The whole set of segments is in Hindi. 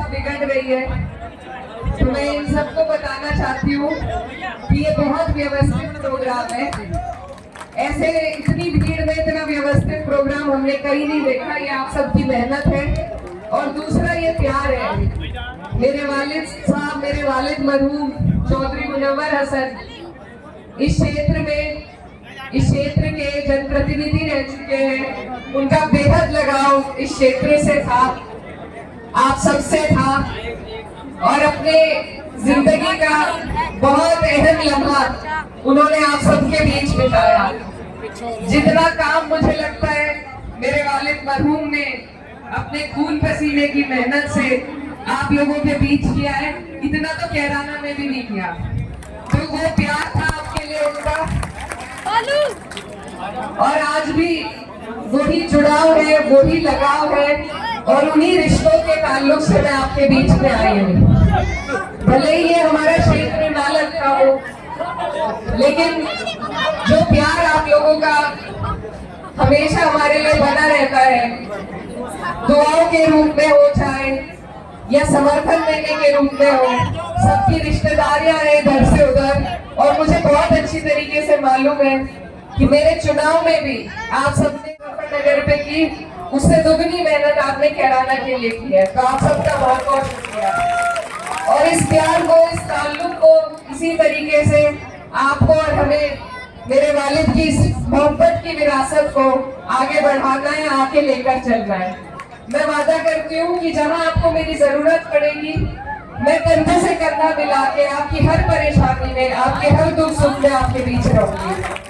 बहुत बिगड़ रही है, तो मैं इन सबको बताना चाहती हूँ कि ये बहुत व्यवस्थित प्रोग्राम है। ऐसे इतनी भीड़ में इतना व्यवस्थित प्रोग्राम हमने कहीं नहीं देखा। ये आप सबकी मेहनत है और दूसरा ये प्यार है। मेरे वालिद साहब, मेरे वालिद मरहूम चौधरी मुनव्वर हसन इस क्षेत्र के जनप्रतिनिधि रह चुके हैं। उनका बेहद लगाव इस क्षेत्र से था, आप सबसे था, और अपने जिंदगी का बहुत अहम लम्हा उन्होंने आप सबके बीच बिताया। जितना काम मुझे लगता है मेरे वालिद मरहूम ने अपने खून पसीने की मेहनत से आप लोगों के बीच किया है, इतना तो कैराना में भी नहीं किया। तो वो प्यार था आपके लिए उनका, और आज भी वही जुड़ाव है, वही लगाव है, और उन्हीं रिश्तों के ताल्लुक से मैं आपके बीच में आई हूँ। भले ही ये हमारा क्षेत्र ना लगता हो, लेकिन जो प्यार आप लोगों का हमेशा हमारे लिए बना रहता है, दुआओं के रूप में हो चाहे या समर्थन देने के रूप में हो, सबकी रिश्तेदारियां हैं इधर से उधर, और मुझे बहुत अच्छी तरीके से मालूम है कि मेरे चुनाव में भी आप सबने मुजफ्फरनगर पे की, उससे दुगनी मेहनत आपने कैराना के लिए की है। तो आप सबका बहुत बहुत शुक्रिया। और इस प्यार को, इस ताल्लुक को इसी तरीके से आपको और हमें मेरे वालिद की इस मोहब्बत की विरासत को आगे बढ़ाना है, आके लेकर चलना है। मैं वादा करती हूँ कि जहाँ आपको मेरी जरूरत पड़ेगी, मैं कंधे से कंधा मिला के आपकी हर परेशानी में, आपके हर दुख सुख में आपके बीच रहूंगी।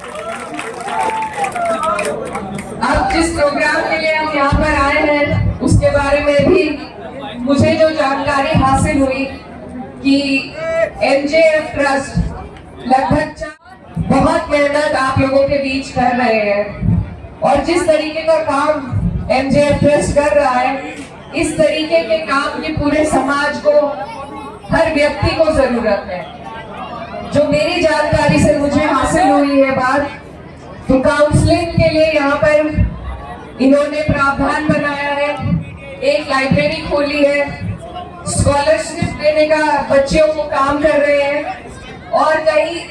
अब जिस प्रोग्राम के लिए हम यहाँ पर आए हैं, उसके बारे में भी मुझे जो जानकारी हासिल हुई कि एमजेएफ ट्रस्ट लगभग बहुत मेहनत आप लोगों के बीच कर रहे हैं, और जिस तरीके का काम एमजेएफ ट्रस्ट कर रहा है, इस तरीके के काम की पूरे समाज को, हर व्यक्ति को जरूरत है। जो मेरी जानकारी से मुझे हासिल हुई है बात, तो काउंसलिंग के लिए यहाँ पर इन्होंने प्रावधान बनाया है, एक लाइब्रेरी खोली है, स्कॉलरशिप देने का बच्चों को काम कर रहे हैं, और कई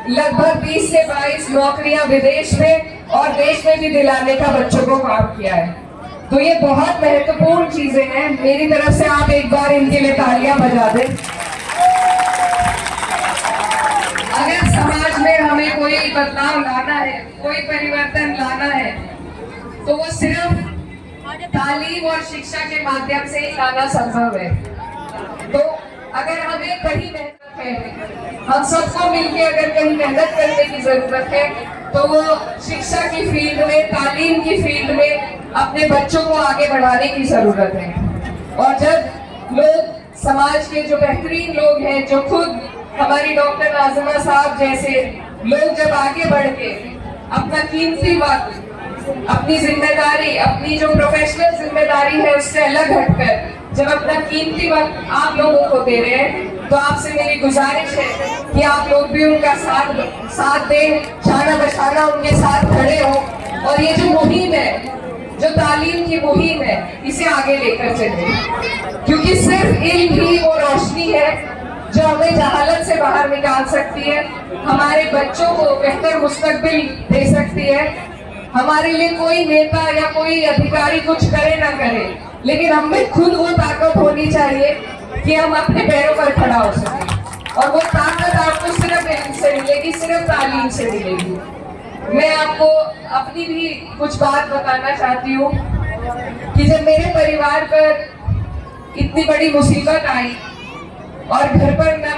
लगभग 20 से 22 नौकरियां विदेश में और देश में भी दिलाने का बच्चों को काम किया है। तो ये बहुत महत्वपूर्ण चीजें हैं। मेरी तरफ से आप एक बार इनके लिए तालियां बजा दें। अगर समाज में हमें कोई बदलाव लाना है, कोई परिवर्तन लाना है, तो वो सिर्फ तालीम और शिक्षा के माध्यम से ही लाना संभव है। तो अगर हमें कहीं मेहनत है, हम सबको मिलकर अगर कहीं मेहनत करने की जरूरत है, तो वो शिक्षा की फील्ड में, तालीम की फील्ड में अपने बच्चों को आगे बढ़ाने की जरूरत है। और जब लोग, समाज के जो बेहतरीन लोग हैं, जो खुद हमारी डॉक्टर नाज़िमा साहब जैसे लोग जब आगे बढ़ के अपना कीमती वक्त, अपनी जिम्मेदारी, अपनी जो प्रोफेशनल जिम्मेदारी है उससे अलग हटकर जब अपना कीमती वक्त आप लोगों को दे रहे हैं, तो आपसे मेरी गुजारिश है कि आप लोग भी उनका साथ दें, जाना बचाना उनके साथ खड़े हो, और ये जो मुहिम है, जो तालीम की मुहिम है, इसे आगे लेकर चलें। क्योंकि सिर्फ इल्म ही वो रोशनी है जो हमें जहालत से बाहर निकाल सकती है, हमारे बच्चों को बेहतर मुस्तकबिल दे सकती है। हमारे लिए कोई नेता या कोई अधिकारी कुछ करे ना करे, लेकिन हमें खुद वो ताकत होनी चाहिए कि हम अपने पैरों पर खड़ा हो सके, और वो ताकत आपको सिर्फ इल्म से मिलेगी, सिर्फ तालीम से मिलेगी। मैं आपको अपनी भी कुछ बात बताना चाहती हूँ कि जब मेरे परिवार पर इतनी बड़ी मुसीबत आई, और घर पर ना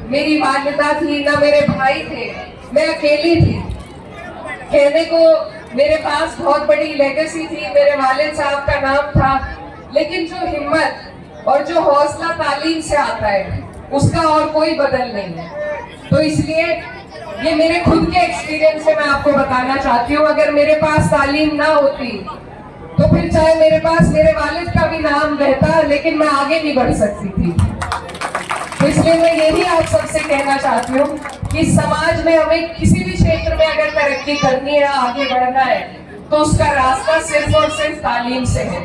मेरी वालिदा थी, ना मेरे भाई थे, मैं अकेली थी। कहने को मेरे पास बहुत बड़ी लेगेसी थी, मेरे वालिद साहब का नाम था, लेकिन जो हिम्मत और जो हौसला तालीम से आता है, उसका और कोई बदल नहीं है। तो इसलिए ये मेरे खुद के एक्सपीरियंस से मैं आपको बताना चाहती हूँ, अगर मेरे पास तालीम ना होती, तो फिर चाहे मेरे पास मेरे वालिद का भी नाम रहता, लेकिन मैं आगे नहीं बढ़ सकती थी। तो इसलिए मैं यही आप सबसे कहना चाहती हूँ कि समाज में हमें किसी भी क्षेत्र में अगर तरक्की करनी है, आगे बढ़ना है, तो उसका रास्ता सिर्फ और सिर्फ तालीम से है।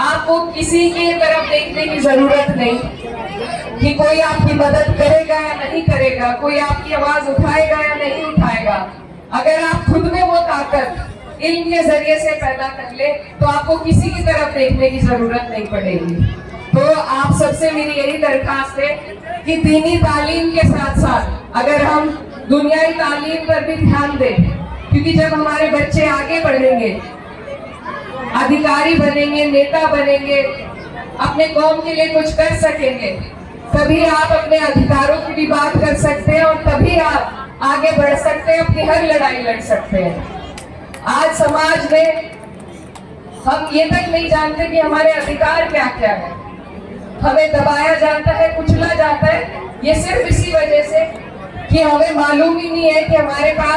आपको किसी की तरफ देखने की जरूरत नहीं कि कोई आपकी मदद करेगा या नहीं करेगा, कोई आपकी आवाज उठाएगा या नहीं उठाएगा। अगर आप खुद में वो ताकत इल्म के जरिए से पैदा कर ले तो आपको किसी की तरफ देखने की जरूरत नहीं पड़ेगी। तो आप सबसे मेरी यही दरखास्त है कि दीनी तालीम के साथ साथ अगर हम दुनियाई तालीम पर भी ध्यान दें, क्योंकि जब हमारे बच्चे आगे बढ़ेंगे, अधिकारी बनेंगे, नेता बनेंगे, अपने कौम के लिए कुछ कर सकेंगे, तभी आप अपने अधिकारों की भी बात कर सकते हैं और तभी आप आगे बढ़ सकते हैं, अपनी हर लड़ाई लड़ सकते हैं। आज समाज में हम ये तक नहीं जानते कि हमारे अधिकार क्या क्या है, हमें दबाया जाता है, कुचला जाता है, ये सिर्फ इसी वजह से कि हमें मालूम ही नहीं है कि हमारे पास